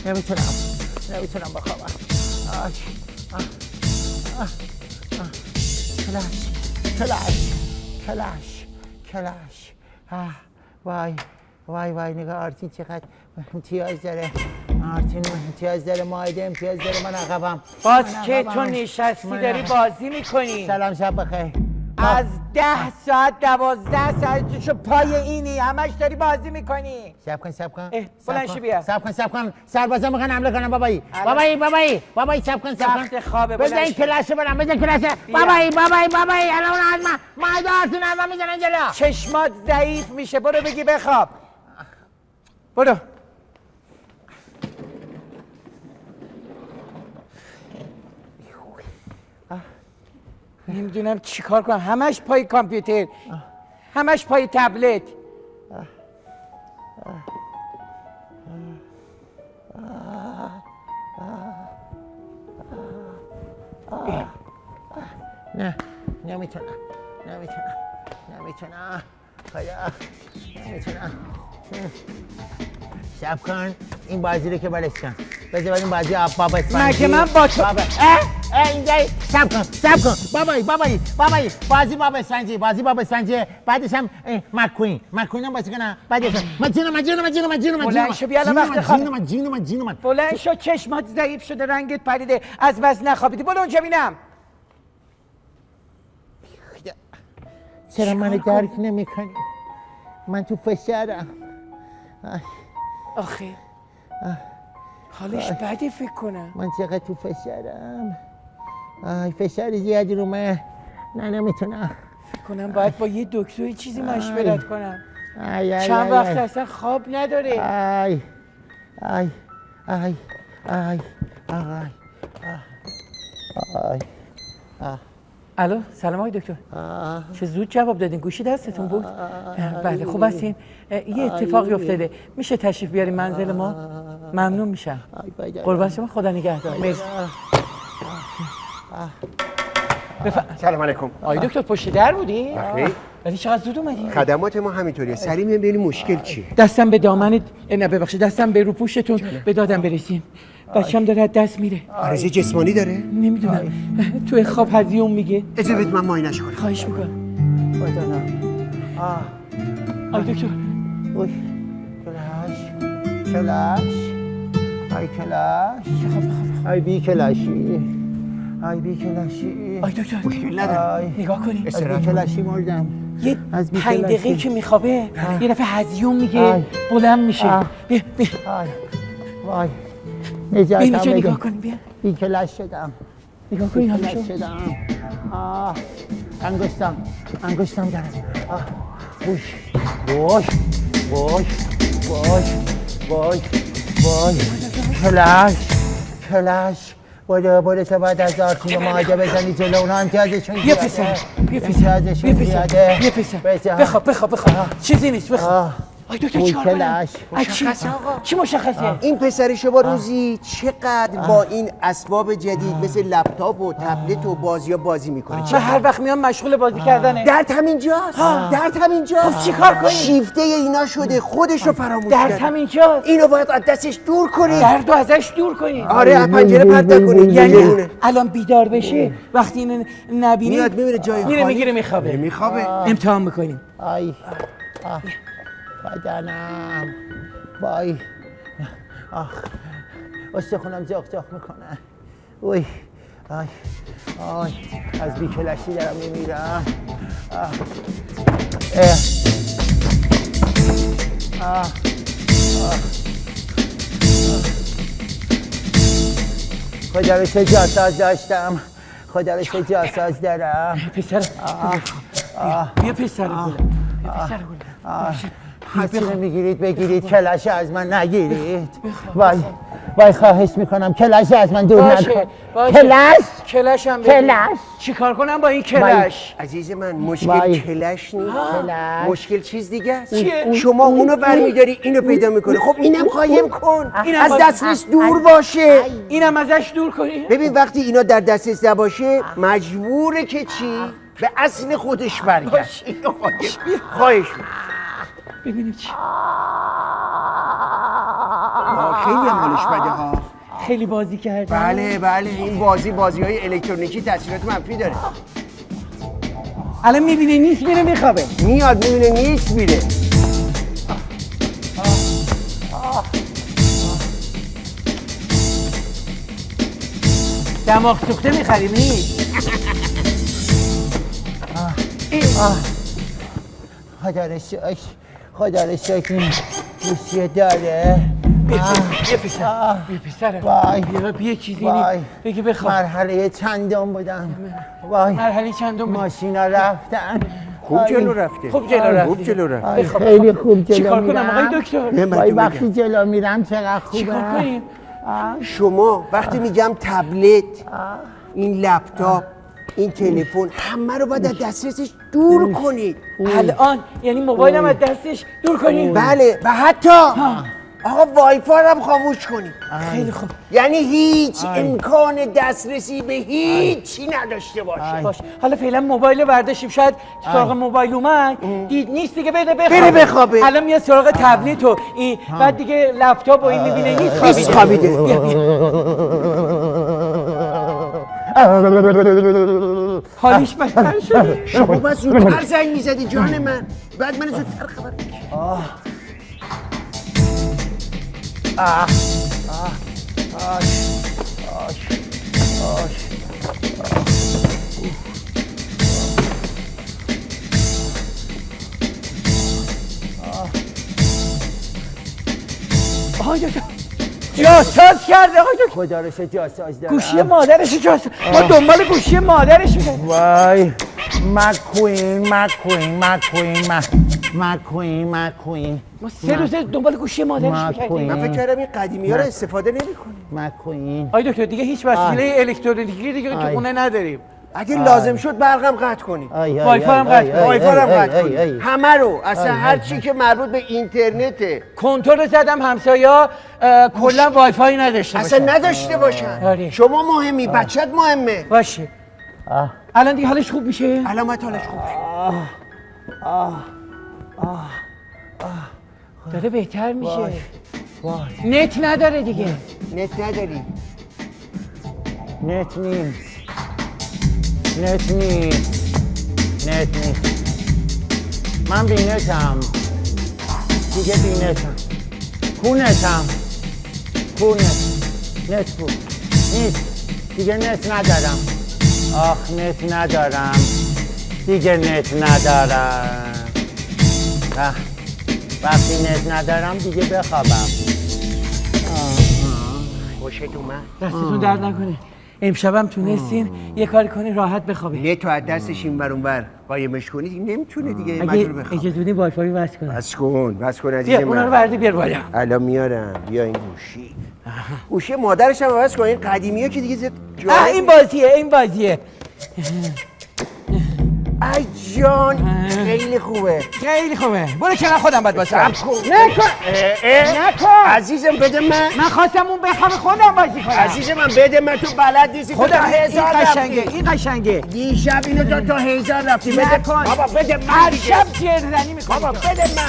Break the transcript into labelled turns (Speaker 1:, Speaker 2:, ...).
Speaker 1: نمیتونم بخوابم. کلاش. وای نگاه آرتین چقدر امتیاز داره. امتیاز داره، مایده امتیاز داره، من عقبم.
Speaker 2: باز که تو نشستی داری بازی میکنی.
Speaker 1: سلام شب بخیر.
Speaker 2: از 10 ساعت 12 ساعت تو پای اینی همش داری بازی میکنی.
Speaker 1: صبر کن.
Speaker 2: بلند شو بیا.
Speaker 1: صبر کن. سربازا میخوان حمله کنن بابایی. صبر کن.
Speaker 2: وقت خوابه.
Speaker 1: بزن این کلاسو برام. بابایی الان از ما دارتون از میزنن جلو.
Speaker 2: چشمات ضعیف میشه، برو بگی بخواب. برو. نمیدونم چی کار کنم، همش پای کامپیوتر، همش پای تبلت.
Speaker 1: نه نمیتونم شب کن این بازی رو که بلش کن. بذار این بازی بابا اسفنجی.
Speaker 2: مگه من با تو
Speaker 1: اینجا سب کن بابایی بازی بابا اسفنجی بعدش هم مکوین هم بازی کنم. بعدش مجنون
Speaker 2: بلند شو بیا الان وقت خواب.
Speaker 1: من
Speaker 2: بلند شو، چشمات ضعیف شده، رنگت پریده، از بس نخوابیدی. برو اونجا بینم.
Speaker 1: چرا منو درک نمی‌کنی؟ من تو فشارم.
Speaker 2: آخه حالش بده فکر کنم.
Speaker 1: من چقدر تو فشارم. فشار زیادی رو من نمیتونم.
Speaker 2: فکر کنم باید با یه دکتر چیزی مشورت کنم. چند وقت اصلا خواب نداره. الو، سلام آقای دکتر. چه زود جواب دادین، گوشی دستتون بود؟ بله خوب هستین؟ یه اتفاقی افتاده، میشه تشریف بیارین منزل ما؟ ممنون میشم. قربان شما، خدا نگهدار.
Speaker 3: سلام علیکم.
Speaker 2: آقای دکتر پشت در بودی؟
Speaker 3: بخیر.
Speaker 2: ولی چقدر زود اومدی؟
Speaker 3: خدمات ما همینطوریه. سریع میام ببینیم مشکل چیه.
Speaker 2: دستم به دامنت، نه ببخشید، دستم به رو پوشتون به دادم برسیم. بچه‌م داره از دست میره.
Speaker 3: آرزه جسمانی داره؟
Speaker 2: نمیدونم. توی خواب هزیون میگه.
Speaker 3: اجازه بدید من معاینش کنم.
Speaker 2: خواهش میکنم. آی دکتر.
Speaker 1: ای بی کلاشی.
Speaker 2: آی دکتر نگاه کنی.
Speaker 1: از بی کلاشی مردم.
Speaker 2: یه 5 دقیقه که میخوابه یه دفعه هزیون میگه، بلند میشه. بیا
Speaker 1: وای نجاتم بده.
Speaker 2: نگاه کن. بیا
Speaker 1: بی کلاش شدم.
Speaker 2: نگاه کنی حالشو.
Speaker 1: انگشتم دارم. کلاش بوده تو بعد از آرتین ماهده بزنی جلو اونا امتیازشون
Speaker 2: یه پسر بخواب چیزی نیست. بخواب. آی دکتر چیکار کنم؟ مشخصه آقا. چی مشخصه؟
Speaker 3: این پسر شما روزی چقدر با این اسباب جدید مثل لپتاپ و تبلت و بازی میکنه؟
Speaker 2: چه هر وقت میام مشغول بازی کردنه.
Speaker 3: درد همینجاست.
Speaker 2: خب چیکار کنی؟
Speaker 3: شیفته اینا شده، خودش رو فراموش کرد.
Speaker 2: درد همینجاست.
Speaker 3: اینو باید از دستش دور کنی.
Speaker 2: دردو ازش دور کنی.
Speaker 3: آره، از پنجره پرت نکنی.
Speaker 2: یعنی الان بیدار بشه وقتی اینو نبینی
Speaker 3: میاد میبینه جای خالی،
Speaker 2: میره میخوابه. امتحان میکنیم.
Speaker 1: بدنم وای استخونم جاق میکنه. وای از بیکلشی دارم میمیرم. خدا رو چه جاساز داشتم، خدا رو چه جاساز دارم.
Speaker 2: پسر بیا پسر گلم، بیا پسر گلم.
Speaker 1: هرچی میگیرید بگیرید، کلش از من نگیرید. وای خواهش میکنم کلش از من دور نکن.
Speaker 2: کلش هم
Speaker 1: کلش
Speaker 2: چیکار کنم با این کلش؟
Speaker 3: عزیز من مشکل کلش نیست، مشکل چیز دیگه است. شما اونو برمیداری اینو پیدا میکنه. خب اینم قایم کن، از دسترس دور باشه.
Speaker 2: اینم ازش دور کنی.
Speaker 3: ببین وقتی اینا در دسترس نباشه مجبوره که چی؟ به اصل خودش برگرد. خواهش
Speaker 2: ببینیم چی.
Speaker 3: خیلی هم حالش بده ها.
Speaker 2: خیلی بازی کرده.
Speaker 3: بله این بازی‌های الکترونیکی تاثیرات منفی داره.
Speaker 2: الان میبینه نیست میره میخوابه.
Speaker 3: میاد میبینه نیست میره.
Speaker 2: دماغ سوخته میخریم نیست.
Speaker 1: خدا رو شکر گوشیه داره.
Speaker 2: بیا پسر بیا چیزی نی بگی بخواب.
Speaker 1: مرحله چندم بودم. وای
Speaker 2: مرحله چندم
Speaker 1: ماشینا رفتن.
Speaker 3: خوب جلو رفته.
Speaker 1: خیلی خوب جلو
Speaker 2: چیکار کنم
Speaker 1: میرم.
Speaker 2: آقای دکتر؟
Speaker 1: وای وقتی جلو میرم چقدر خوبه.
Speaker 2: چیکار کنیم؟
Speaker 3: شما وقتی میگم تبلت، این لپتاپ، این تلفن، همه رو باید از دسترسش دور کنید.
Speaker 2: الان یعنی موبایلم از دستش دور کنیم؟
Speaker 3: بله و حتی آقا وای فای هم خاموش کنید.
Speaker 2: خیلی خوب.
Speaker 3: یعنی هیچ امکان دسترسی به هیچی نداشته باشه.
Speaker 2: حالا فعلا موبایل برداشتیم، شاید سراغ موبایل اومد دید نیست دیگه
Speaker 3: بره بخوابه.
Speaker 2: الان میاد سراغ تبلت و این بعد دیگه لپتاپ و این میبینه نیست
Speaker 3: خوابیده.
Speaker 2: حالیش بدتر شده.
Speaker 3: شما باید زودتر زنگ میزدی جان من، بعد من زودتر خبر می‌دادی.
Speaker 2: جاساز کرده آقای دکتر.
Speaker 1: خدا رو چه جاساز دارم.
Speaker 2: گوشی مادرش جاساز. ما دنبال گوشی مادرش می‌گردیم.
Speaker 1: وای مکوین.
Speaker 2: ما 3 روز دنبال گوشی مادرش می‌گردیم.
Speaker 3: من فکر کردم این قدیمی‌ها رو استفاده نمی‌کنه.
Speaker 1: مکوین.
Speaker 2: آقای دکتر دیگه هیچ وسیله الکترونیکی دیگه تو خونه نداریم.
Speaker 3: اگه لازم شد برقم قطع کنید.
Speaker 2: وای فای هم قطع کنید.
Speaker 3: وای فای هم قطع کنید. همه رو، اصلا هر چی که مربوط به اینترنته.
Speaker 2: کنترل زدم همسایا کلا وای فای نداشته باشن.
Speaker 3: اصلا نداشته باشن. شما مهمی، بچت مهمه.
Speaker 2: باشه. الان دیگه حالش خوب میشه؟
Speaker 3: علامت حالش خوب میشه.
Speaker 2: داره بهتر میشه. نت نداره دیگه.
Speaker 3: نت نداری؟
Speaker 1: نت نیست. من بی نتم دیگه، بی نتم. نت بود نیست دیگه. نت ندارم. نت ندارم دیگه. وقتی نت ندارم دیگه بخوابم.
Speaker 3: خوشت اومد؟
Speaker 2: دستتون درد نکنه. امشبم تونستین یه کاری کنین راحت بخوابین.
Speaker 3: نه تو از دستش این ور اون ور قایمش کنید نمیتونه دیگه.
Speaker 2: اگه
Speaker 3: مجبور بخواب.
Speaker 2: اجازه بدین وای فای وصل کنم.
Speaker 3: بس کن عزیز
Speaker 2: بیا
Speaker 3: من.
Speaker 2: اونا رو بردی بیار بالا.
Speaker 3: الان میارم. بیا این گوشی مادرش هم عوض کن. این قدیمیه که دیگه
Speaker 2: این بازیه.
Speaker 3: ای جان خیلی خوبه.
Speaker 2: برو کنار خودم باید باشم.
Speaker 3: نکن عزیزم بده من
Speaker 2: خواستم اون بخوام خودم بازی کنم.
Speaker 3: عزیز من بده من، تو بلد نیستی.
Speaker 2: خدا
Speaker 3: هزار
Speaker 2: این قشنگه.
Speaker 3: دیشب اینو تا 1000 رفتی. بده
Speaker 2: نکن
Speaker 3: بابا بده من.
Speaker 2: هر شب جرزنی میکنی.
Speaker 3: بابا بده من.